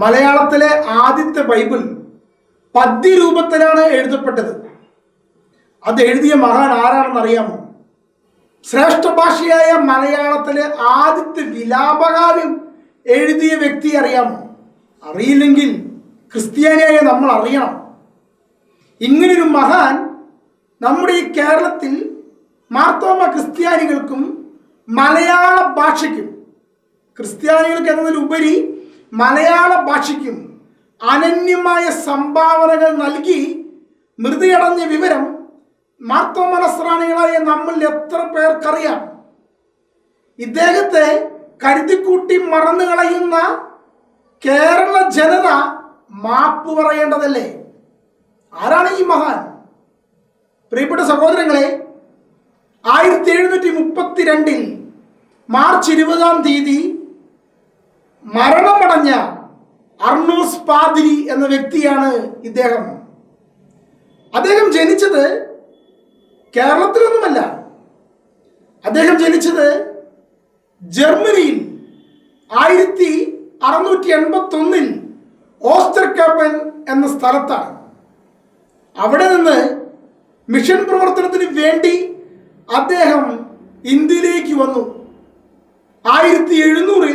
മലയാളത്തിലെ ആദ്യത്തെ ബൈബിൾ പദ്യരൂപത്തിലാണ് എഴുതപ്പെട്ടത്. അത് എഴുതിയ മഹാൻ ആരാണെന്ന് അറിയാമോ? ശ്രേഷ്ഠ ഭാഷയായ മലയാളത്തിലെ ആദ്യത്തെ വിലാപകാവ്യം എഴുതിയ വ്യക്തി അറിയാമോ? അറിയില്ലെങ്കിൽ ക്രിസ്ത്യാനിയായ നമ്മൾ അറിയണം. ഇങ്ങനൊരു മഹാൻ നമ്മുടെ ഈ കേരളത്തിൽ മാർത്തോമ ക്രിസ്ത്യാനികൾക്കും മലയാള ഭാഷയ്ക്കും, ക്രിസ്ത്യാനികൾക്ക് എന്നതിലുപരി മലയാള ഭാഷയ്ക്കും അനന്യമായ സംഭാവനകൾ നൽകി മൃതിയടഞ്ഞ വിവരം മാർത്തോമ നസ്രാണികളായ നമ്മൾ എത്ര പേർക്കറിയാം? ഇദ്ദേഹത്തെ കരുതിക്കൂട്ടി മറന്നു കളയുന്ന കേരള ജനത മാപ്പ് പറയേണ്ടതല്ലേ? ആരാണ് ഈ മഹാൻ? പ്രിയപ്പെട്ട സഹോദരങ്ങളെ, 1732 മാർച്ച് 20 മരണമടഞ്ഞ അർണോസ് പാതിരി എന്ന വ്യക്തിയാണ് ഇദ്ദേഹം. അദ്ദേഹം ജനിച്ചത് കേരളത്തിലൊന്നുമല്ല. അദ്ദേഹം ജനിച്ചത് ജർമ്മനിയിൽ 1681 ഓസ്റ്റർകാപ്പൻ എന്ന സ്ഥലത്താണ്. അവിടെ നിന്ന് മിഷൻ പ്രവർത്തനത്തിന് വേണ്ടി അദ്ദേഹം ഇന്ത്യയിലേക്ക് വന്നു. 1700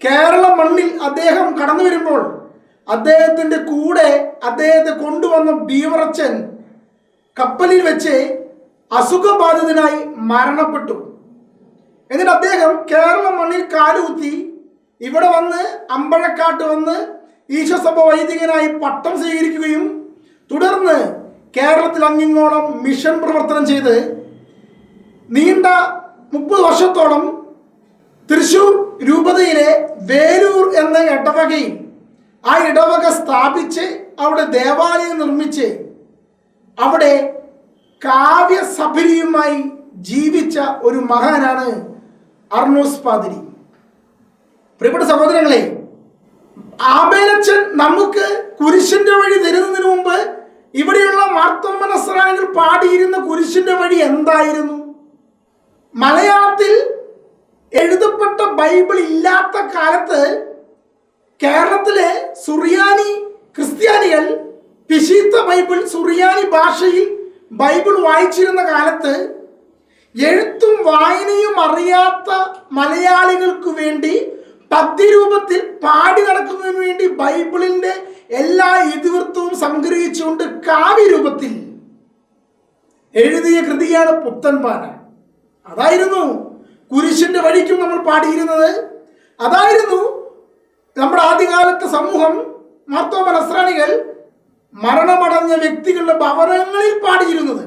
കേരള മണ്ണിൽ അദ്ദേഹം കടന്നു വരുമ്പോൾ അദ്ദേഹത്തിൻ്റെ കൂടെ അദ്ദേഹത്തെ കൊണ്ടുവന്ന ബീവറച്ചൻ കപ്പലിൽ വെച്ച് അസുഖബാധിതനായി മരണപ്പെട്ടു. എന്നിട്ട് അദ്ദേഹം കേരള മണ്ണിൽ കാലുകുത്തി ഇവിടെ വന്ന് അമ്പഴക്കാട്ട് വന്ന് ഈശോസഭ വൈദികനായി പട്ടം സ്വീകരിക്കുകയും തുടർന്ന് കേരളത്തിൽ അങ്ങിങ്ങോളം മിഷൻ പ്രവർത്തനം ചെയ്ത് നീണ്ട 30 വർഷത്തോളം തൃശ്ശൂർ രൂപതയിലെ വേലൂർ എന്ന ഇടവകയിൽ ആ ഇടവക സ്ഥാപിച്ച് അവിടെ ദേവാലയം നിർമ്മിച്ച് അവിടെ കാവ്യസഭരിയുമായി ജീവിച്ച ഒരു മഹാനാണ് അർണോസ് പാതിരി. പ്രിയപ്പെട്ട സഹോദരങ്ങളെ, ആബേലച്ചൻ നമുക്ക് കുരിശിന്റെ വഴി തരുന്നതിന് മുമ്പ് ഇവിടെയുള്ള മാർത്തോമ നസ്രാണികൾ പാടിയിരുന്ന കുരിശിന്റെ വഴി എന്തായിരുന്നു? മലയാളത്തിൽ എഴുതപ്പെട്ട ബൈബിൾ ഇല്ലാത്ത കാലത്ത് കേരളത്തിലെ സുറിയാനി ക്രിസ്ത്യാനികൾ പിശീത്ത ബൈബിൾ സുറിയാനി ഭാഷയിൽ ബൈബിൾ വായിച്ചിരുന്ന കാലത്ത് എഴുത്തും വായനയും അറിയാത്ത മലയാളികൾക്ക് വേണ്ടി പദ്യരൂപത്തിൽ പാടി നടക്കുന്നതിന് വേണ്ടി ബൈബിളിൻ്റെ എല്ലാ ഇതിവൃത്തവും സംഗ്രഹിച്ചുകൊണ്ട് കാവ്യരൂപത്തിൽ എഴുതിയ കൃതിയാണ് പുത്തൻപാന. അതായിരുന്നു കുരിശിന്റെ വഴിക്കും നമ്മൾ പാടിയിരുന്നത്. അതായിരുന്നു നമ്മുടെ ആദ്യകാലത്തെ സമൂഹം മാർത്തോമ നസ്രാണികൾ മരണമടഞ്ഞ വ്യക്തികളുടെ ഭവനങ്ങളിൽ പാടിയിരുന്നത്.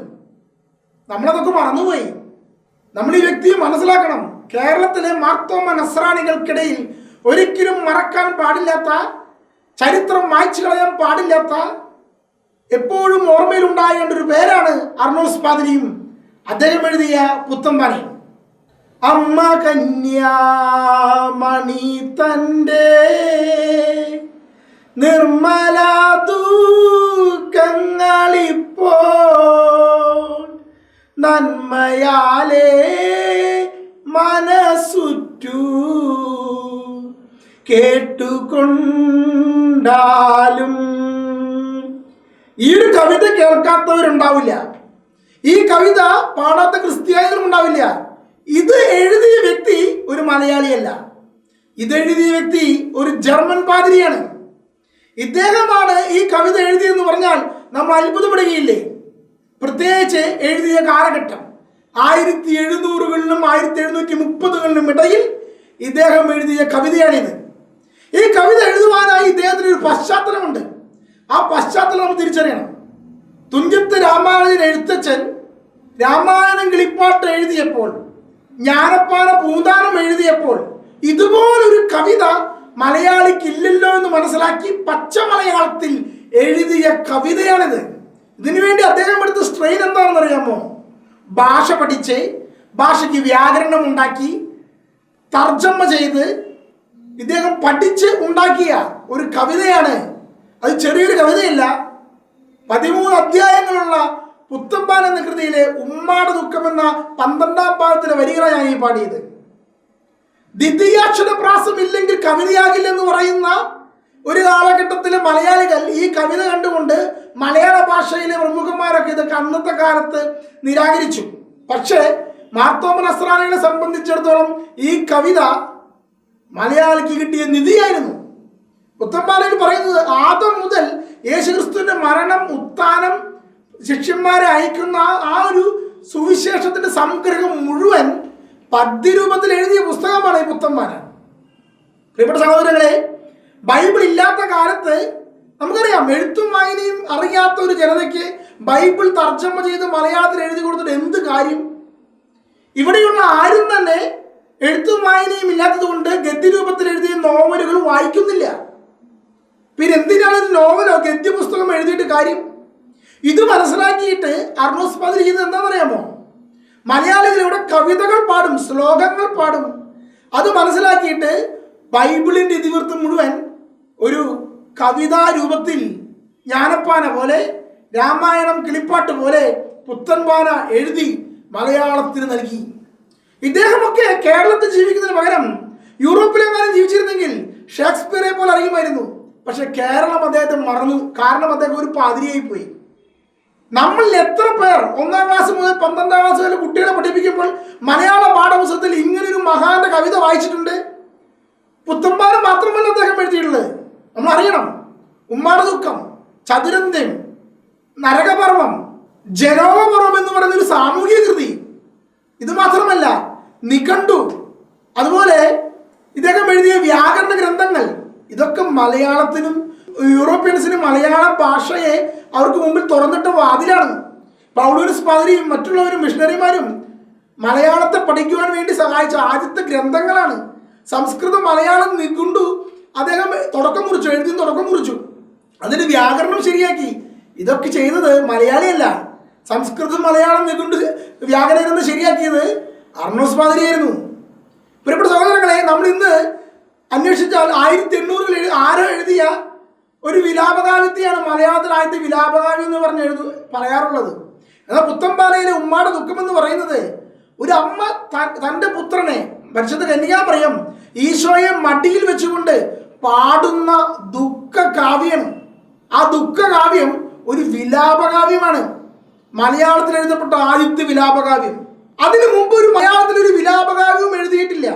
നമ്മളതൊക്കെ മറന്നുപോയി. നമ്മൾ ഈ വ്യക്തിയെ മനസ്സിലാക്കണം. കേരളത്തിലെ മാർത്തോമ നസ്രാണികൾക്കിടയിൽ ഒരിക്കലും മറക്കാൻ പാടില്ലാത്ത, ചരിത്രം മായ്ച്ചു കളയാൻ പാടില്ലാത്ത, എപ്പോഴും ഓർമ്മയിലുണ്ടാകേണ്ട ഒരു പേരാണ് അർണോസ് പാതിരിയും അദ്ദേഹം എഴുതിയ പുത്തൻപാനയും. അമ്മ കന്യാമണി തൻ്റെ നിർമ്മല ദുഃഖങ്ങളിപ്പോൾ നന്മയാലേ മനസ്സുറ്റു കേട്ടുകൊണ്ടാലും. ഈ ഒരു കവിത കേൾക്കാത്തവരുണ്ടാവില്ല, ഈ കവിത പാടാത്ത ക്രിസ്ത്യാനികളും ഉണ്ടാവില്ല. ഇത് എഴുതിയ വ്യക്തി ഒരു മലയാളിയല്ല, ഇതെഴുതിയ വ്യക്തി ഒരു ജർമ്മൻ പാതിരിയാണ്. ഇദ്ദേഹമാണ് ഈ കവിത എഴുതിയെന്ന് പറഞ്ഞാൽ നമ്മൾ അത്ഭുതപ്പെടുകയില്ലേ? പ്രത്യേകിച്ച് എഴുതിയ കാലഘട്ടം 1700കളിലും 1730കളിലും ഇടയിൽ ഇദ്ദേഹം എഴുതിയ കവിതയാണിത്. ഈ കവിത എഴുതുവാനായി ഇദ്ദേഹത്തിന് ഒരു പശ്ചാത്തലമുണ്ട്. ആ പശ്ചാത്തലം നമ്മൾ തിരിച്ചറിയണം. തുഞ്ചത്ത് രാമാനുജൻ എഴുത്തച്ഛൻ രാമായണം കിളിപ്പാട്ട് എഴുതിയപ്പോൾ, ജ്ഞാനപ്പാന പൂന്താനം എഴുതിയപ്പോൾ ഇതുപോലൊരു കവിത മലയാളിക്കില്ലല്ലോ എന്ന് മനസ്സിലാക്കി പച്ച മലയാളത്തിൽ എഴുതിയ കവിതയാണിത്. ഇതിനുവേണ്ടി അദ്ദേഹം എടുത്ത സ്ട്രെയിൻ എന്താണെന്ന് അറിയാമോ? ഭാഷ പഠിച്ച്, ഭാഷയ്ക്ക് വ്യാകരണം ഉണ്ടാക്കി, തർജ്ജമ ചെയ്ത് ഇദ്ദേഹം പഠിച്ച് ഉണ്ടാക്കിയ ഒരു കവിതയാണ്. അത് ചെറിയൊരു കവിതയല്ല. 13 അധ്യായങ്ങളുള്ള പുത്തൻപാന എന്ന കൃതിയിലെ ഉമ്മാട് ദുഃഖം എന്ന 12ാം പാദത്തിലെ വരികളാണ് ഈ പാടിയത്. ദ്വിതീയാക്ഷര പ്രാസം ഇല്ലെങ്കിൽ കവിതയാകില്ലെന്ന് പറയുന്ന ഒരു കാലഘട്ടത്തിൽ മലയാളികൾ ഈ കവിത കണ്ടുകൊണ്ട് മലയാള ഭാഷയിലെ പ്രമുഖന്മാരൊക്കെ ഇതൊക്കെ അന്നത്തെ കാലത്ത് നിരാകരിച്ചു. പക്ഷേ മാർത്തോമ നസ്രാണികളെ സംബന്ധിച്ചിടത്തോളം ഈ കവിത മലയാളിക്ക് കിട്ടിയ നിധിയായിരുന്നു. പുത്തൻപാലയിൽ പറയുന്നത് ആദം മുതൽ യേശുക്രിസ്തുവിന്റെ മരണം, ഉത്ഥാനം, ശിഷ്യന്മാരെ അയക്കുന്ന ആ ഒരു സുവിശേഷത്തിന്റെ സംഗ്രഹം മുഴുവൻ പദ്യരൂപത്തിൽ എഴുതിയ പുസ്തകമാണ് ഈ പുത്തൻപാല. പ്രിയപ്പെട്ട സഹോദരങ്ങളെ, ബൈബിൾ ഇല്ലാത്ത കാലത്ത് നമുക്കറിയാം, എഴുത്തും വായനയും അറിയാത്ത ഒരു ജനതയ്ക്ക് ബൈബിൾ തർജ്ജമ ചെയ്ത് മലയാളത്തിൽ എഴുതി കൊടുത്തിട്ട് എന്ത് കാര്യം? ഇവിടെയുള്ള ആരും തന്നെ എഴുത്തും വായനയും ഇല്ലാത്തത് കൊണ്ട് ഗദ്യരൂപത്തിൽ എഴുതിയ നോവലുകൾ വായിക്കുന്നില്ല. പിന്നെ എന്തിനാണ് ഒരു നോവലോ ഗദ്യപുസ്തകം എഴുതിയിട്ട് കാര്യം? ഇത് മനസ്സിലാക്കിയിട്ട് അർണോസ് പാതിരി ചെയ്യുന്നത് എന്താണെന്നറിയാമോ? മലയാളികൾ ഇവിടെ കവിതകൾ പാടും, ശ്ലോകങ്ങൾ പാടും. അത് മനസ്സിലാക്കിയിട്ട് ബൈബിളിൻ്റെ ഇതിവൃത്തം മുഴുവൻ ഒരു കവിതാ രൂപത്തിൽ ജ്ഞാനപ്പാന പോലെ, രാമായണം കിളിപ്പാട്ട് പോലെ പുത്തൻപാന എഴുതി മലയാളത്തിന് നൽകി. ഇദ്ദേഹമൊക്കെ കേരളത്തിൽ ജീവിക്കുന്നതിന് പകരം യൂറോപ്പിലെങ്ങാനും ജീവിച്ചിരുന്നെങ്കിൽ ഷേക്സ്പിയറെ പോലെ അറിയുമായിരുന്നു. പക്ഷെ കേരളം അദ്ദേഹത്തെ മറന്നു. കാരണം അദ്ദേഹം ഒരു പാതിരിയായി പോയി. നമ്മൾ എത്ര പേർ 1ാം ക്ലാസ് മുതൽ 12ാം ക്ലാസ് വരെ കുട്ടികളെ പഠിപ്പിക്കുമ്പോൾ മലയാള പാഠപുസ്തകത്തിൽ ഇങ്ങനൊരു മഹാന്റെ കവിത വായിച്ചിട്ടുണ്ട്? പുത്തൻപാല മാത്രമല്ല അദ്ദേഹം എഴുതിയിട്ടുള്ളത്. നമ്മൾ അറിയണം, ഉമ്മാട ദുഃഖം, ചതുരന്ത്യം, നരകപർവം, ജനോപർവം എന്ന് പറയുന്നൊരു സാമൂഹിക കൃതി. ഇത് മാത്രമല്ല, നിഘണ്ടു, അതുപോലെ ഇദ്ദേഹം എഴുതിയ വ്യാകരണ ഗ്രന്ഥങ്ങൾ, ഇതൊക്കെ മലയാളത്തിനും യൂറോപ്യൻസിനും മലയാള ഭാഷയെ അവർക്ക് മുമ്പിൽ തുറന്നിട്ട വാതിലാണ്. പൗലോസ് പാതിരിയും മറ്റുള്ളവരും മിഷണറിമാരും മലയാളത്തെ പഠിക്കുവാൻ വേണ്ടി സഹായിച്ച ആദ്യത്തെ ഗ്രന്ഥങ്ങളാണ്. സംസ്കൃതം മലയാളം നിഘണ്ടു അദ്ദേഹം തുടക്കം കുറിച്ചു. അതിന് വ്യാകരണം ശരിയാക്കി. ഇതൊക്കെ ചെയ്തത് മലയാളിയല്ല. സംസ്കൃതം മലയാളം നിഘണ്ടു വ്യാകരണം ശരിയാക്കിയത് അർണോസ് പാതിരിയായിരുന്നു. പ്രിയപ്പെട്ട സഹോദരങ്ങളെ, നമ്മൾ ഇന്ന് അന്വേഷിച്ചാൽ 1800 ആരോ എഴുതിയ ഒരു വിലാപകാവ്യത്തെയാണ് മലയാളത്തിൽ ആദ്യത്തെ വിലാപകാവ്യം എന്ന് പറഞ്ഞ് പറയാറുള്ളത്. എന്നാൽ പുത്തൻപാലയിലെ ഉമ്മാട ദുഃഖം എന്ന് പറയുന്നത് ഒരു അമ്മ തൻ്റെ പുത്രനെ, പരിശുദ്ധ കന്യകാമറിയം ഈശോയെ മടിയിൽ വെച്ചുകൊണ്ട് പാടുന്ന ദുഃഖകാവ്യം. ആ ദുഃഖകാവ്യം ഒരു വിലാപകാവ്യമാണ്. മലയാളത്തിൽ എഴുതപ്പെട്ട ആദ്യത്തെ വിലാപകാവ്യം. അതിനു മുമ്പ് ഒരു മലയാളത്തിൽ ഒരു വിലാപകാവ്യവും എഴുതിയിട്ടില്ല.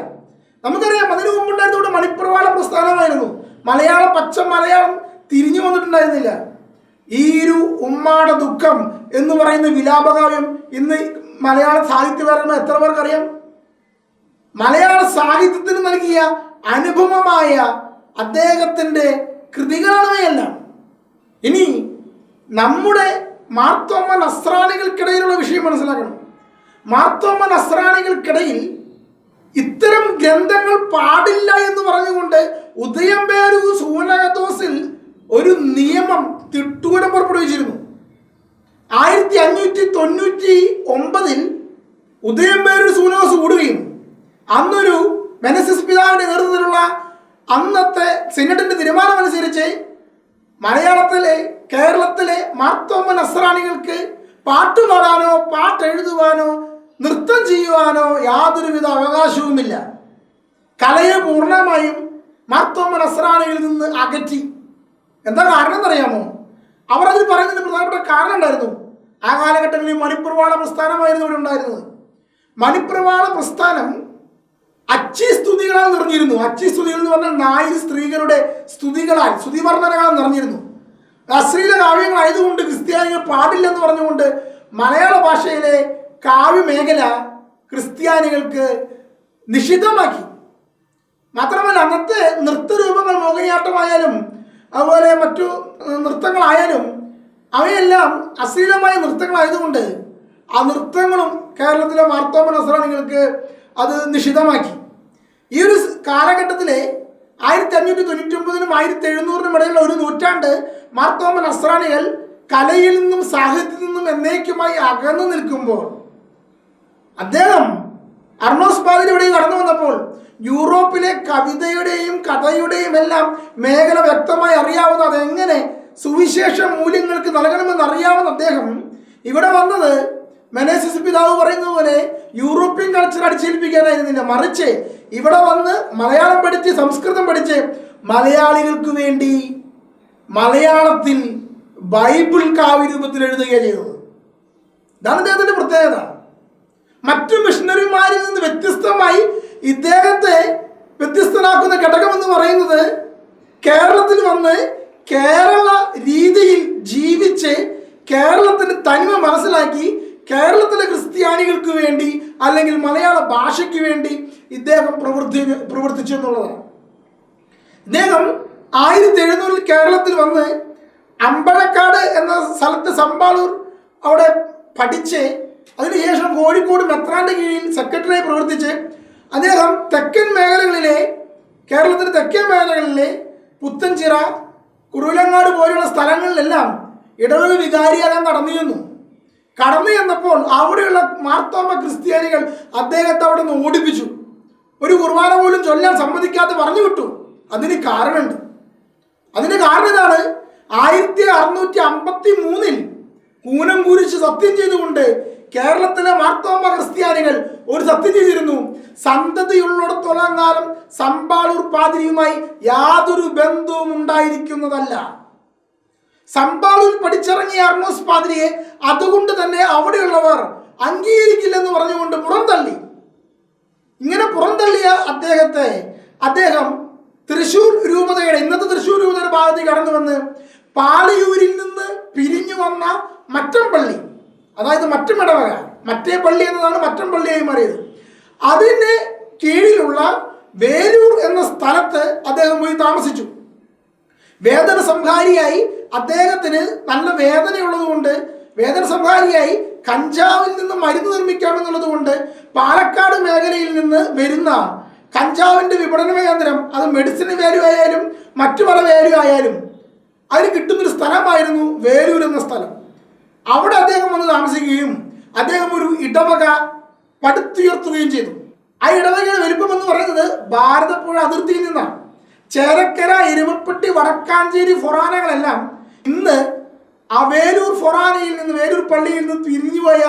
നമുക്കറിയാം, അതിനു മുമ്പുണ്ടായിരുന്ന മണിപ്രവാള പ്രസ്ഥാനമായിരുന്നു. മലയാളം, പച്ച മലയാളം തിരിഞ്ഞു വന്നിട്ടുണ്ടായിരുന്നില്ല. ഈ ഒരു ഉമ്മാട ദുഃഖം എന്ന് പറയുന്ന വിലാപകാവ്യം ഇന്ന് മലയാള സാഹിത്യപരമായി എത്ര പേർക്കറിയാം? മലയാള സാഹിത്യത്തിന് നൽകിയ അനുപമമായ അദ്ദേഹത്തിൻ്റെ കൃതികളാണവയെല്ലാം. ഇനി നമ്മുടെ മാർത്തോമ നസ്രാണികൾക്കിടയിലുള്ള വിഷയം മനസ്സിലാക്കണം. മാർത്തോമ നസ്രാണികൾക്കിടയിൽ ഇത്തരം ഗ്രന്ഥങ്ങൾ പാടില്ല എന്ന് പറഞ്ഞുകൊണ്ട് ഉദയംപേരൂർ സൂനകദോസിൽ ഒരു നിയമം തിട്ടൂരം പുറപ്പെടുവിച്ചിരുന്നു. 1599 ഉദയംപേരൂർ സൂനകദോസ് കൂടുകയും അന്നൊരു മെനസിസ് പിതാവിന്റെ നേതൃത്വത്തിലുള്ള അന്നത്തെ സിനഡിന്റെ തീരുമാനമനുസരിച്ച് മലയാളത്തിലെ, കേരളത്തിലെ മാർത്തോമ നസ്രാണികൾക്ക് പാട്ടുപാടാനോ പാട്ടെഴുതുവാനോ നൃത്തം ചെയ്യുവാനോ യാതൊരുവിധ അവകാശവുമില്ല. കലയെ പൂർണ്ണമായും മാർത്തോമ നസ്രാണികളിൽ നിന്ന് അകറ്റി. എന്താ കാരണം എന്നറിയാമോ? അവർ അതിൽ പറയുന്നതിന് പ്രധാനപ്പെട്ട കാരണം ഉണ്ടായിരുന്നു. ആ കാലഘട്ടങ്ങളിൽ മണിപ്രവാള പ്രസ്ഥാനമായിരുന്നു ഇവിടെ ഉണ്ടായിരുന്നത്. മണിപ്രവാള പ്രസ്ഥാനം അച്ചിസ്തുതികളാൽ നിറഞ്ഞിരുന്നു. അച്ചിസ്തുതികൾ എന്ന് പറഞ്ഞാൽ നായർ സ്ത്രീകളുടെ സ്തുതികളാൽ, സ്തുതിവർണ്ണനകളാൽ നിറഞ്ഞിരുന്നു. അശ്ലീല കാവ്യങ്ങളായതുകൊണ്ട് ക്രിസ്ത്യാനികൾ പാടില്ലെന്ന് പറഞ്ഞുകൊണ്ട് മലയാള ഭാഷയിലെ കാവ്യമേഖല ക്രിസ്ത്യാനികൾക്ക് നിഷിദ്ധമാക്കി. മാത്രമല്ല, അന്നത്തെ നൃത്തരൂപങ്ങൾ, മോഹിനിയാട്ടമായാലും അതുപോലെ മറ്റു നൃത്തങ്ങളായാലും അവയെല്ലാം അശ്ലീലമായ നൃത്തങ്ങളായതുകൊണ്ട് ആ നൃത്തങ്ങളും കേരളത്തിലെ മാർത്തോമ നസ്രാണികൾക്ക് അത് നിഷിദ്ധമാക്കി. ഈ ഒരു കാലഘട്ടത്തിലെ 1599 1700 ഇടയിലുള്ള ഒരു നൂറ്റാണ്ട് മാർത്തോമ നസ്രാണികൾ കലയിൽ നിന്നും സാഹിത്യത്തിൽ നിന്നും എന്നേക്കുമായി അകന്നു നിൽക്കുമ്പോൾ അദ്ദേഹം അർണോസ് പാതിരി ഇവിടെ കടന്നു വന്നപ്പോൾ യൂറോപ്പിലെ കവിതയുടെയും കഥയുടെയും എല്ലാം മേഖല വ്യക്തമായി അറിയാവുന്ന, അതെങ്ങനെ സുവിശേഷ മൂല്യങ്ങൾക്ക് നൽകണമെന്ന് അറിയാവുന്ന അദ്ദേഹം ഇവിടെ വന്നത് മെനേസിസ് പിതാവ് പറയുന്ന പോലെ യൂറോപ്യൻ കൾച്ചർ അടിച്ചേൽപ്പിക്കാനായിരുന്നില്ല. മറിച്ച് ഇവിടെ വന്ന് മലയാളം പഠിച്ച്, സംസ്കൃതം പഠിച്ച് മലയാളികൾക്ക് വേണ്ടി മലയാളത്തിൽ ബൈബിൾ കാവ്യരൂപത്തിൽ എഴുതുകയാണ് ചെയ്തത്. ഇതാണ് അദ്ദേഹത്തിൻ്റെ പ്രത്യേകത. മറ്റു മിഷണറിമാരിൽ നിന്ന് വ്യത്യസ്തമായി ഇദ്ദേഹത്തെ വ്യത്യസ്തനാക്കുന്ന ഘടകമെന്ന് പറയുന്നത് കേരളത്തിൽ വന്ന് കേരള രീതിയിൽ ജീവിച്ച് കേരളത്തിൻ്റെ തനിമ മനസ്സിലാക്കി കേരളത്തിലെ ക്രിസ്ത്യാനികൾക്ക് വേണ്ടി അല്ലെങ്കിൽ മലയാള ഭാഷയ്ക്ക് വേണ്ടി ഇദ്ദേഹം പ്രവർത്തിച്ചു എന്നുള്ളതാണ്. ഇദ്ദേഹം 1700 കേരളത്തിൽ വന്ന് അമ്പഴക്കാട് എന്ന സ്ഥലത്ത് സമ്പാളൂർ അവിടെ പഠിച്ച് അതിനുശേഷം കോഴിക്കോട് മെത്രാൻ്റെ കീഴിൽ സെക്രട്ടറിയായി പ്രവർത്തിച്ച് അദ്ദേഹം തെക്കൻ മേഖലകളിലെ കേരളത്തിൻ്റെ തെക്കൻ മേഖലകളിലെ പുത്തൻചിറ, കുറുവിലങ്ങാട് പോലെയുള്ള സ്ഥലങ്ങളിലെല്ലാം ഇടവക വികാരിയാകാൻ കടന്നു ചെന്നപ്പോൾ അവിടെയുള്ള മാർത്തോമ ക്രിസ്ത്യാനികൾ അദ്ദേഹത്തെ അവിടെ നിന്ന് ഓടിപ്പിച്ചു. ഒരു കുർബാന പോലും ചൊല്ലാൻ സമ്മതിക്കാതെ പറഞ്ഞു വിട്ടു. അതിന് കാരണമുണ്ട്. അതിന് കാരണം ഇതാണ്. 1653 കൂനം കുരിശ് സത്യം ചെയ്തുകൊണ്ട് കേരളത്തിലെ മാർത്തോമ ക്രിസ്ത്യാനികൾ ഒരു സത്യം ചെയ്തിരുന്നു. സന്തതിയുള്ളിടത്തോളം കാലം സമ്പാളൂർ പാതിരിയുമായി യാതൊരു ബന്ധവും ഉണ്ടായിരിക്കുന്നതല്ല. സമ്പാളൂർ പഠിച്ചിറങ്ങിയ അർണോസ് പാതിരിയെ അതുകൊണ്ട് തന്നെ അവിടെയുള്ളവർ അംഗീകരിക്കില്ലെന്ന് പറഞ്ഞുകൊണ്ട് പുറന്തള്ളി. ഇങ്ങനെ പുറന്തള്ളിയ അദ്ദേഹം തൃശ്ശൂർ രൂപതയുടെ ഇന്നത്തെ തൃശ്ശൂർ രൂപതയുടെ ഭാഗത്തേക്ക് കടന്നു വന്ന് പാലയൂരിൽ നിന്ന് പിരിഞ്ഞു വന്ന മറ്റംപള്ളി, അതായത് മറ്റുമിടവക, മറ്റേ പള്ളി എന്നതാണ് മറ്റംപള്ളിയായി മാറിയത്. അതിന് കീഴിലുള്ള വേലൂർ എന്ന സ്ഥലത്ത് അദ്ദേഹം പോയി താമസിച്ചു. വേദന സംഹാരിയായി അദ്ദേഹത്തിന് നല്ല വേദനയുള്ളതുകൊണ്ട് വേദന സംഹാരിയായി കഞ്ചാവിൽ നിന്ന് മരുന്ന് നിർമ്മിക്കാമെന്നുള്ളത് കൊണ്ട് പാലക്കാട് മേഖലയിൽ നിന്ന് വരുന്ന കഞ്ചാവിൻ്റെ വിപണന കേന്ദ്രം, അത് മെഡിസിൻ വാല്യൂ ആയാലും മറ്റു പല വാല്യൂ ആയാലും അതിന് കിട്ടുന്നൊരു സ്ഥലമായിരുന്നു വേലൂർ എന്ന സ്ഥലം. അവിടെ അദ്ദേഹം വന്ന് താമസിക്കുകയും അദ്ദേഹം ഒരു ഇടവക പടുത്തുയർത്തുകയും ചെയ്തു. ആ ഇടവകയുടെ വലിപ്പം എന്ന് പറയുന്നത് ഭാരതപ്പുഴ അതിർത്തിയിൽ നിന്നാണ്. ചേലക്കര, എരുമപ്പെട്ടി, വടക്കാഞ്ചേരി ഫൊറാനകളെല്ലാം ഇന്ന് ആ വേലൂർ ഫൊറാനയിൽ നിന്ന്, വേലൂർ പള്ളിയിൽ നിന്ന് പിരിഞ്ഞുപോയ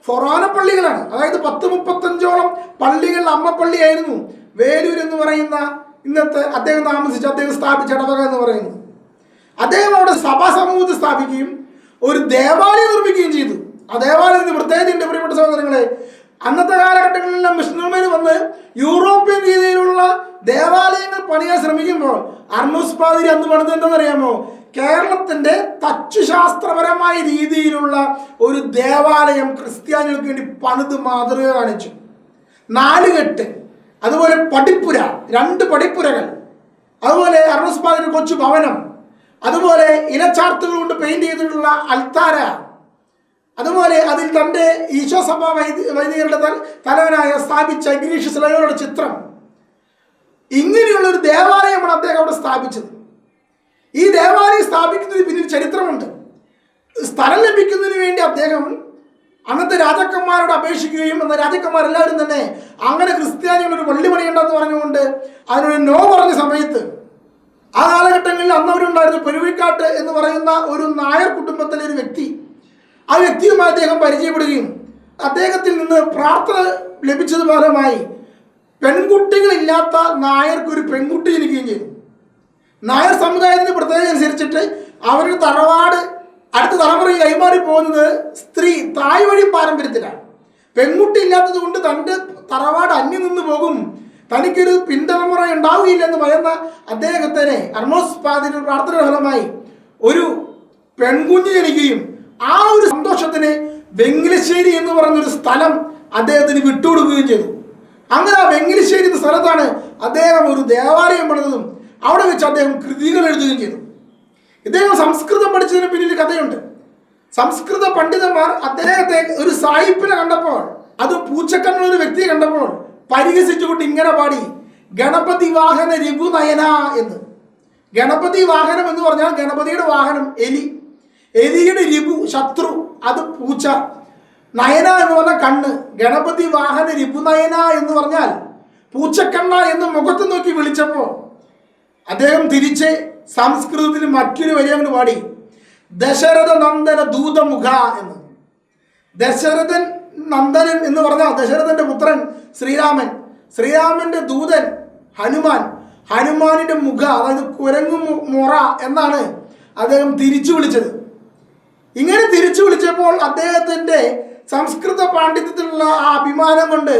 ഫൊറാന പള്ളികളാണ്. അതായത് 10-35ഓളം പള്ളികൾ അമ്മപ്പള്ളിയായിരുന്നു വേലൂർ എന്ന് പറയുന്ന ഇന്നത്തെ അദ്ദേഹം സ്ഥാപിച്ച ഇടവക എന്ന് പറയുന്നത്. അദ്ദേഹം അവിടെ സഭാ സമൂഹത്തെ സ്ഥാപിക്കുകയും ഒരു ദേവാലയം നിർമ്മിക്കുകയും ചെയ്തു. ആ ദേവാലയത്തിന് പ്രത്യേകതയുണ്ട് പ്രിയപ്പെട്ട സഹോദരങ്ങളെ. അന്നത്തെ കാലഘട്ടങ്ങളിലെല്ലാം മിഷണറിമാർ വന്ന് യൂറോപ്യൻ രീതിയിലുള്ള ദേവാലയങ്ങൾ പണിയാൻ ശ്രമിക്കുമ്പോൾ അർണോസ് പാതിരി അന്ന് പണിത് എന്താണെന്നറിയാമോ? കേരളത്തിൻ്റെ തച്ചുശാസ്ത്രപരമായ രീതിയിലുള്ള ഒരു ദേവാലയം ക്രിസ്ത്യാനികൾക്ക് വേണ്ടി പണിത് മാതൃക കാണിച്ചു. 4 കെട്ട്, അതുപോലെ പടിപ്പുര, 2 പടിപ്പുരകൾ, അതുപോലെ അർണോസ് പാതിരി കൊച്ചു ഭവനം, അതുപോലെ ഇലച്ചാർത്തുകൾ കൊണ്ട് പെയിന്റ് ചെയ്തിട്ടുള്ള അൽത്താര, അതുപോലെ അതിൽ തൻ്റെ ഈശോ സഭാ വൈദികരുടെ തലവനായ സ്ഥാപിച്ച ഇഗ്നീഷ്യസ് ലയോളയുടെ ചിത്രം. ഇങ്ങനെയുള്ളൊരു ദേവാലയമാണ് അദ്ദേഹം അവിടെ സ്ഥാപിച്ചത്. ഈ ദേവാലയം സ്ഥാപിക്കുന്നതിന് പിന്നിൽ ചരിത്രമുണ്ട്. സ്ഥലം ലഭിക്കുന്നതിന് വേണ്ടി അദ്ദേഹം അന്നത്തെ രാജാക്കന്മാരോട് അപേക്ഷിക്കുകയും അന്ന് രാജാക്കന്മാരെല്ലാവരും തന്നെ അങ്ങനെ ക്രിസ്ത്യാനികളൊരു പള്ളി പണിയുണ്ടെന്ന് പറഞ്ഞുകൊണ്ട് അതിനൊരു നോ പറഞ്ഞ സമയത്ത് ആ കാലഘട്ടങ്ങളിൽ അന്നവരുണ്ടായിരുന്ന പെരുവിക്കാട്ട് എന്ന് പറയുന്ന ഒരു നായർ കുടുംബത്തിലെ ഒരു വ്യക്തി, ആ വ്യക്തിയുമായി അദ്ദേഹം പരിചയപ്പെടുകയും അദ്ദേഹത്തിൽ നിന്ന് പ്രാർത്ഥന ലഭിച്ചത് ഫലമായി പെൺകുട്ടികളില്ലാത്ത നായർക്കൊരു പെൺകുട്ടി ജനിക്കുകയും ചെയ്തു. നായർ സമുദായത്തിന് പ്രത്യേകത അനുസരിച്ചിട്ട് അവരുടെ തറവാട് അടുത്ത തലമുറയിൽ കൈമാറി പോകുന്നത് തായ് വഴി പാരമ്പര്യത്തിലാണ്. പെൺകുട്ടി ഇല്ലാത്തത് കൊണ്ട് തൻ്റെ തറവാട് അന്യം നിന്ന് പോകും, തനിക്കൊരു പിൻതലമുറ ഉണ്ടാവുകയില്ലെന്ന് പറയുന്ന അദ്ദേഹത്തിന് അർണോസ് പാതിരി പ്രാർത്ഥനയുടെ ഫലമായി ഒരു പെൺകുഞ്ഞ് ജനിക്കുകയും ആ ഒരു സന്തോഷത്തിന് വെങ്ങിലശ്ശേരി എന്ന് പറഞ്ഞൊരു സ്ഥലം അദ്ദേഹത്തിന് വിട്ടുകൊടുക്കുകയും ചെയ്തു. അങ്ങനെ ആ വെങ്ങിലശ്ശേരി എന്ന സ്ഥലത്താണ് അദ്ദേഹം ഒരു ദേവാലയം പണിതതും അവിടെ വെച്ച് അദ്ദേഹം കൃതികൾ എഴുതുകയും ചെയ്തു. ഇദ്ദേഹം സംസ്കൃതം പഠിച്ചതിന് പിന്നിൽ കഥയുണ്ട്. സംസ്കൃത പണ്ഡിതന്മാർ അദ്ദേഹത്തെ ഒരു സായിപ്പിനെ കണ്ടപ്പോൾ, അത് പൂച്ചക്കണ്ണുള്ള ഒരു വ്യക്തിയെ കണ്ടപ്പോൾ പരിഹസിച്ചുകൊണ്ട് ഇങ്ങനെ പാടി, ഗണപതി വാഹന രിപുനയന എന്ന്. ഗണപതി വാഹനം എന്ന് പറഞ്ഞാൽ ഗണപതിയുടെ വാഹനം എലി, എലിയുടെ രിപു ശത്രു, അത് പൂച്ച, നയന എന്ന് പറഞ്ഞാൽ കണ്ണ്. ഗണപതി വാഹന രിപുനയന എന്ന് പറഞ്ഞാൽ പൂച്ചക്കണ്ണ എന്ന് മുഖത്ത് നോക്കി വിളിച്ചപ്പോൾ അദ്ദേഹം തിരിച്ച് സംസ്കൃതത്തിൽ മറ്റൊരു വരി അങ്ങോട്ട് പാടി, ദശരഥ നന്ദന ദൂതമുഖ എന്ന്. ദശരഥൻ നന്ദനൻ എന്ന് പറഞ്ഞാൽ ദശരഥന്റെ പുത്രൻ ശ്രീരാമൻ, ശ്രീരാമന്റെ ദൂതൻ ഹനുമാൻ, ഹനുമാനിന്റെ മുഖ, അതായത് കുരങ്ങു മുറ എന്നാണ് അദ്ദേഹം തിരിച്ചു വിളിച്ചത്. ഇങ്ങനെ തിരിച്ചു വിളിച്ചപ്പോൾ അദ്ദേഹത്തിന്റെ സംസ്കൃത പാണ്ഡിത്യത്തിലുള്ള ആ അഭിമാനം കൊണ്ട്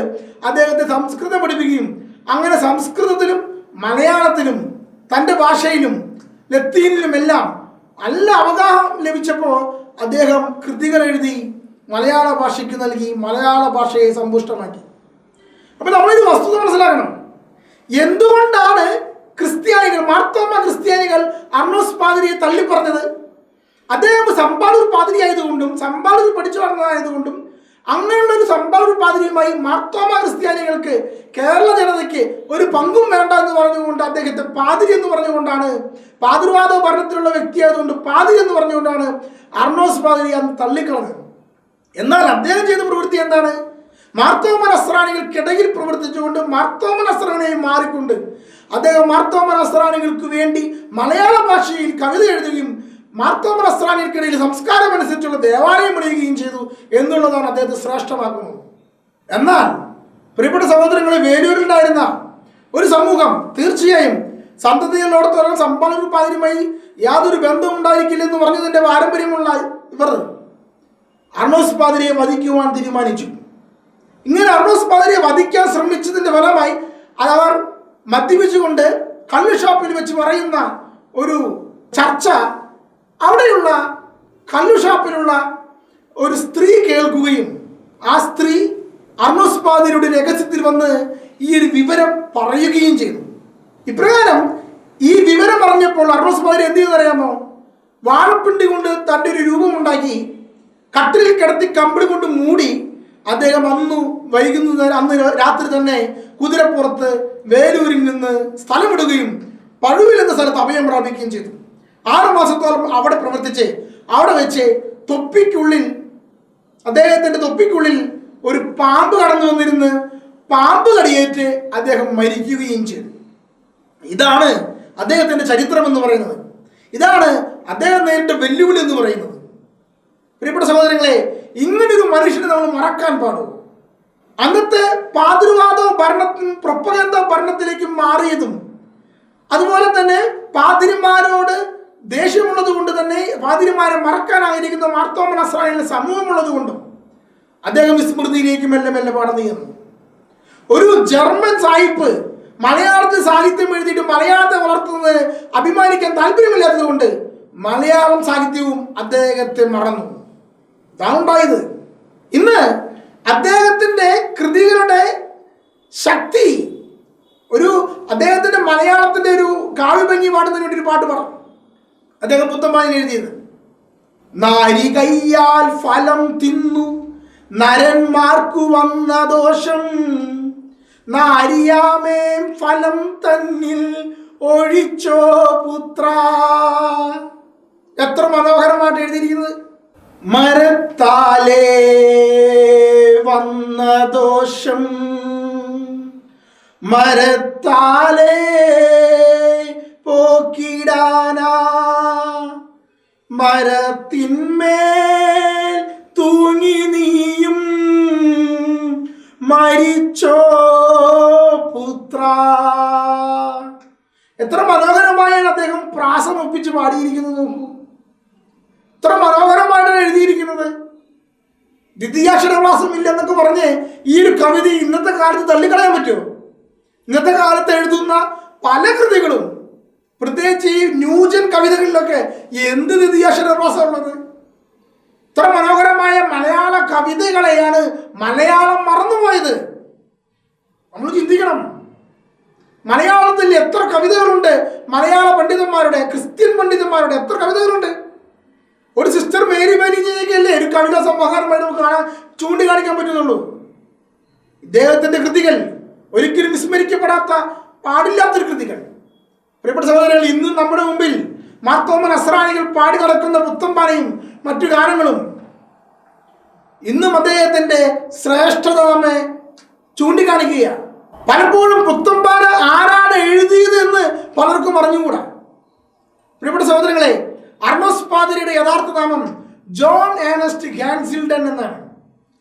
അദ്ദേഹത്തെ സംസ്കൃതം പഠിപ്പിക്കുകയും അങ്ങനെ സംസ്കൃതത്തിലും മലയാളത്തിലും തൻ്റെ ഭാഷയിലും ലത്തീനിലുമെല്ലാം നല്ല അവഗാഹം ലഭിച്ചപ്പോൾ അദ്ദേഹം കൃതികൾ എഴുതി മലയാള ഭാഷയ്ക്ക് നൽകി, മലയാള ഭാഷയെ സമ്പുഷ്ടമാക്കി. അപ്പം നമ്മളിത് വസ്തുത മനസ്സിലാക്കണം. എന്തുകൊണ്ടാണ് ക്രിസ്ത്യാനികൾ, മാർത്തോമ ക്രിസ്ത്യാനികൾ അർണോസ് പാതിരിയെ തള്ളിപ്പറഞ്ഞത്? അദ്ദേഹം സമ്പാളൂർ പാതിരി ആയതുകൊണ്ടും സമ്പാളൂർ പഠിച്ചു വളർന്നതായതുകൊണ്ടും അങ്ങനെയുള്ള ഒരു സമ്പാളൂർ പാതിരിയുമായി മാർത്തോമ ക്രിസ്ത്യാനികൾക്ക്, കേരള ജനതയ്ക്ക് ഒരു പങ്കും വേണ്ട എന്ന് പറഞ്ഞുകൊണ്ട് അദ്ദേഹത്തെ പാതിരി എന്ന് പറഞ്ഞുകൊണ്ടാണ്, പാതിർവാദ ഭരണത്തിലുള്ള വ്യക്തിയായതുകൊണ്ട് പാതിരി എന്ന് പറഞ്ഞുകൊണ്ടാണ് അർണോസ് പാതിരി അന്ന് തള്ളിക്കളഞ്ഞത്. എന്നാൽ അദ്ദേഹം ചെയ്ത പ്രവൃത്തി എന്താണ്? മാർത്തോമ നസ്രാണികൾക്കിടയിൽ പ്രവർത്തിച്ചുകൊണ്ട് മാർത്തോമ നസ്രാണിയെ മാറിക്കൊണ്ട് അദ്ദേഹം മാർത്തോമ നസ്രാണികൾക്ക് വേണ്ടി മലയാള ഭാഷയിൽ കവിത എഴുതുകയും മാർത്തോമ നസ്രാണികൾക്കിടയിൽ സംസ്കാരമനുസരിച്ചുള്ള ദേവാലയം പണിയുകയും ചെയ്തു എന്നുള്ളതാണ് അദ്ദേഹത്തെ ശ്രേഷ്ഠമാക്കുന്നത്. എന്നാൽ പ്രിയപ്പെട്ട സഹോദരങ്ങളെ, വേലൂരിലുണ്ടായിരുന്ന ഒരു സമൂഹം തീർച്ചയായും സന്തതികളോടത്തോളം സമ്പാളൂർ പാതിരിയുമായി യാതൊരു ബന്ധവും ഉണ്ടായിരിക്കില്ലെന്ന് പറഞ്ഞതിൻ്റെ പാരമ്പര്യമുള്ള ഇവർ അർണോസ് പാതിരിയെ വധിക്കുവാൻ തീരുമാനിച്ചു. ഇങ്ങനെ അർണോസ് പാതിരിയെ വധിക്കാൻ ശ്രമിച്ചതിൻ്റെ ഫലമായി അവർ മദ്യപിച്ചുകൊണ്ട് കള്ള് ഷോപ്പിൽ വെച്ച് പറയുന്ന ഒരു ചർച്ച അവിടെയുള്ള കള്ളു ഷാപ്പിലുള്ള ഒരു സ്ത്രീ കേൾക്കുകയും ആ സ്ത്രീ അർണോസ് പാതിരിയുടെ രഹസ്യത്തിൽ വന്ന് ഈ ഒരു വിവരം പറയുകയും ചെയ്തു. ഇപ്രകാരം ഈ വിവരം പറഞ്ഞപ്പോൾ അർണോസ് പാതിരി എന്ത് ചെയ്തെന്നറിയാമോ? വാഴപ്പിണ്ടി കൊണ്ട് തൻ്റെ ഒരു രൂപമുണ്ടാക്കി കട്ടിലിൽ കിടത്തി കമ്പിളി കൊണ്ട് മൂടി അദ്ദേഹം അന്ന് രാത്രി തന്നെ കുതിരപ്പുറത്ത് വേലൂരിൽ നിന്ന് സ്ഥലമിടുകയും പഴുവിൽ എന്ന സ്ഥലത്ത് അഭയം പ്രാപിക്കുകയും ചെയ്തു. 6 മാസത്തോളം അവിടെ പ്രവർത്തിച്ച് അവിടെ വെച്ച് അദ്ദേഹത്തിൻ്റെ തൊപ്പിക്കുള്ളിൽ ഒരു പാമ്പ് കടന്നു വന്നിരുന്ന് പാമ്പ് കടിയേറ്റ് അദ്ദേഹം മരിക്കുകയും ചെയ്തു. ഇതാണ് അദ്ദേഹത്തിൻ്റെ ചരിത്രം എന്ന് പറയുന്നത്. ഇതാണ് അദ്ദേഹം നേരിട്ട വെല്ലുവിളി എന്ന് പറയുന്നത്. പ്രിയപ്പെട്ട സഹോദരങ്ങളെ, ഇങ്ങനൊരു മനുഷ്യനെ നമ്മൾ മറക്കാൻ പാടുമോ? അന്നത്തെ പാതിർവാദവും പ്രൊപ്പഗൻഡ ഭരണത്തിലേക്ക് മാറിയതും അതുപോലെ തന്നെ പാതിരിമാരോട് ദേഷ്യമുള്ളത് കൊണ്ട് തന്നെ പാതിരിമാരെ മറക്കാനായിരിക്കുന്ന മാർത്തോമ നസ്രാണികളുടെ സമൂഹമുള്ളത് കൊണ്ടും അദ്ദേഹം വിസ്മൃതിയിലേക്ക് മെല്ലെ മെല്ലെ പടർന്നു ചെന്നു. ഒരു ജർമ്മൻ സാഹിബ് മലയാളത്തിൽ സാഹിത്യം എഴുതിയിട്ട് മലയാളത്തെ വളർത്തുന്നത് അഭിമാനിക്കാൻ താല്പര്യമില്ലാത്തത് കൊണ്ട് മലയാളം സാഹിത്യവും അദ്ദേഹത്തെ മറന്നു. ഇതാണുണ്ടായത്. ഇന്ന് അദ്ദേഹത്തിൻ്റെ കൃതികളുടെ ശക്തി, അദ്ദേഹത്തിൻ്റെ മലയാളത്തിൻ്റെ ഒരു കാവ്യഭംഗി പാടുന്നതിന് വേണ്ടി ഒരു പാട്ട് പാടാം. അദ്ദേഹം പുത്തമ്പാനിൽ എഴുതിയത്: നാരി കയ്യാൽ ഫലം തിന്നു നരന്മാർക്കു വന്ന ദോഷം, നാരിയാമേം ഫലം തന്നിൽ ഒഴിച്ചോ പുത്ര. എത്ര മനോഹരമായിട്ട് എഴുതിയിരിക്കുന്നത്! മരത്താലേ വന്ന ദോഷം, മരത്താലേ പോക്കിടാനാ, മരത്തിന്മേൽ തൂങ്ങി നീയും മരിച്ചോ പുത്ര. എത്ര മനോഹരമായാണ് അദ്ദേഹം പ്രാസം ഒപ്പിച്ച് പാടിയിരിക്കുന്നത്. നോക്കൂ, എത്ര മനോഹരമായിട്ടാണ് എഴുതിയിരിക്കുന്നത്. ദ്വിതീയാക്ഷരപ്രാസം ഇല്ലെന്നൊക്കെ പറഞ്ഞ് ഈ ഒരു കവിത ഇന്നത്തെ കാലത്ത് തള്ളിക്കളയാൻ പറ്റുമോ? ഇന്നത്തെ കാലത്ത് എഴുതുന്ന പല കൃതികളും, പ്രത്യേകിച്ച് ഈ ന്യൂജൻ കവിതകളിലൊക്കെ എന്ത് ദ്വിതീയാക്ഷരപ്രാസം ഉള്ളത്? ഇത്ര മനോഹരമായ മലയാള കവിതകളെയാണ് മലയാളം മറന്നുപോയത്. നമ്മൾ ചിന്തിക്കണം. മലയാളത്തിൽ എത്ര കവിതകളുണ്ട് മലയാള പണ്ഡിതന്മാരുടെ, ക്രിസ്ത്യൻ പണ്ഡിതന്മാരുടെ എത്ര കവിതകളുണ്ട്. ഒരു സിസ്റ്റർ മേരി മേനിയല്ലേ ഒരു കവിതാ സമാഹാരമായി നമുക്ക് ചൂണ്ടിക്കാണിക്കാൻ പറ്റുന്നുള്ളൂ. ഇദ്ദേഹത്തിൻ്റെ കൃതികൾ ഒരിക്കലും വിസ്മരിക്കപ്പെടാത്ത, പാടില്ലാത്തൊരു കൃതികൾ. പ്രിയപ്പെട്ട സഹോദരങ്ങൾ, ഇന്നും നമ്മുടെ മുമ്പിൽ മാർത്തോമ നസ്രാണികൾ പാടി നടക്കുന്ന പുത്തമ്പാനയും മറ്റു ഗാനങ്ങളും ഇന്നും അദ്ദേഹത്തിൻ്റെ ശ്രേഷ്ഠത നമ്മെ ചൂണ്ടിക്കാണിക്കുകയാണ്. പലപ്പോഴും പുത്തമ്പാന ആരാണ് എഴുതിയത് എന്ന് പലർക്കും അറിഞ്ഞുകൂടാ. പ്രിയപ്പെട്ട സഹോദരങ്ങളെ, അർണോസ് പാതിരിയുടെ യഥാർത്ഥ നാമം ജോൺ ഏണസ്റ്റ് ഹാൻസിൽഡൻ എന്നാണ്.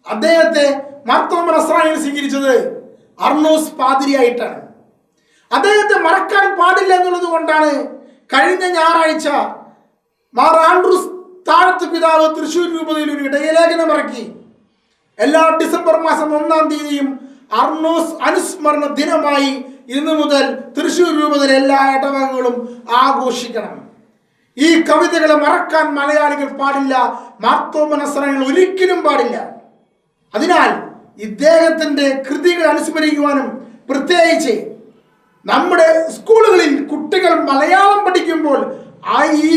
അദ്ദേഹത്തെ മാർത്തോമ നസ്രാണികൾ സ്വീകരിച്ചത് അർണോസ് പാതിരി ആയിട്ടാണ്. അദ്ദേഹത്തെ മറക്കാൻ പാടില്ല എന്നുള്ളത് കൊണ്ടാണ് കഴിഞ്ഞ ഞായറാഴ്ച മാർ ആൻഡ്രൂസ് താഴത്ത് പിതാവ് തൃശ്ശൂർ രൂപതയിൽ ഒരു ഇടയലേഖനം ഇറക്കി. എല്ലാ ഡിസംബർ മാസം 1-ാം തീയതിയും അർണോസ് അനുസ്മരണ ദിനമായി ഇന്നു മുതൽ തൃശ്ശൂർ രൂപതയിലെ എല്ലാ ഇടവകകളും ആഘോഷിക്കണം. ഈ കവിതകളെ മറക്കാൻ മലയാളികൾ പാടില്ല, മാർത്തോമാ നസ്രാണികൾ ഒരിക്കലും പാടില്ല. അതിനാൽ ഇദ്ദേഹത്തിൻ്റെ കൃതികൾ അനുസ്മരിക്കുവാനും, പ്രത്യേകിച്ച് നമ്മുടെ സ്കൂളുകളിൽ കുട്ടികൾ മലയാളം പഠിക്കുമ്പോൾ ഈ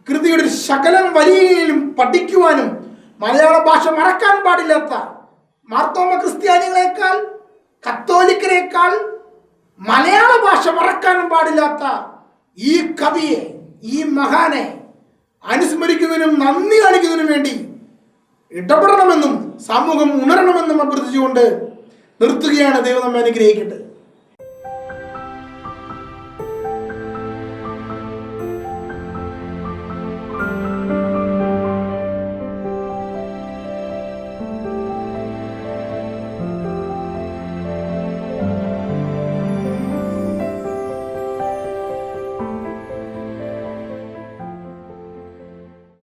കൃതിയുടെ ശകലം വരിയിലും പഠിക്കുവാനും, മലയാള ഭാഷ മറക്കാൻ പാടില്ലാത്ത, മാർത്തോമ ക്രിസ്ത്യാനികളെക്കാൾ കത്തോലിക്കരെക്കാൾ മലയാള ഭാഷ മറക്കാനും പാടില്ലാത്ത ഈ കവിയെ, ഈ മഹാനെ അനുസ്മരിക്കുന്നതിനും നന്ദി കാണിക്കുന്നതിനും വേണ്ടി ഇടപെടണമെന്നും സമൂഹം ഉണരണമെന്നും അഭ്യർത്ഥിച്ചുകൊണ്ട് നിർത്തുകയാണ്. ദൈവം നമ്മെ അനുഗ്രഹിക്കട്ടെ.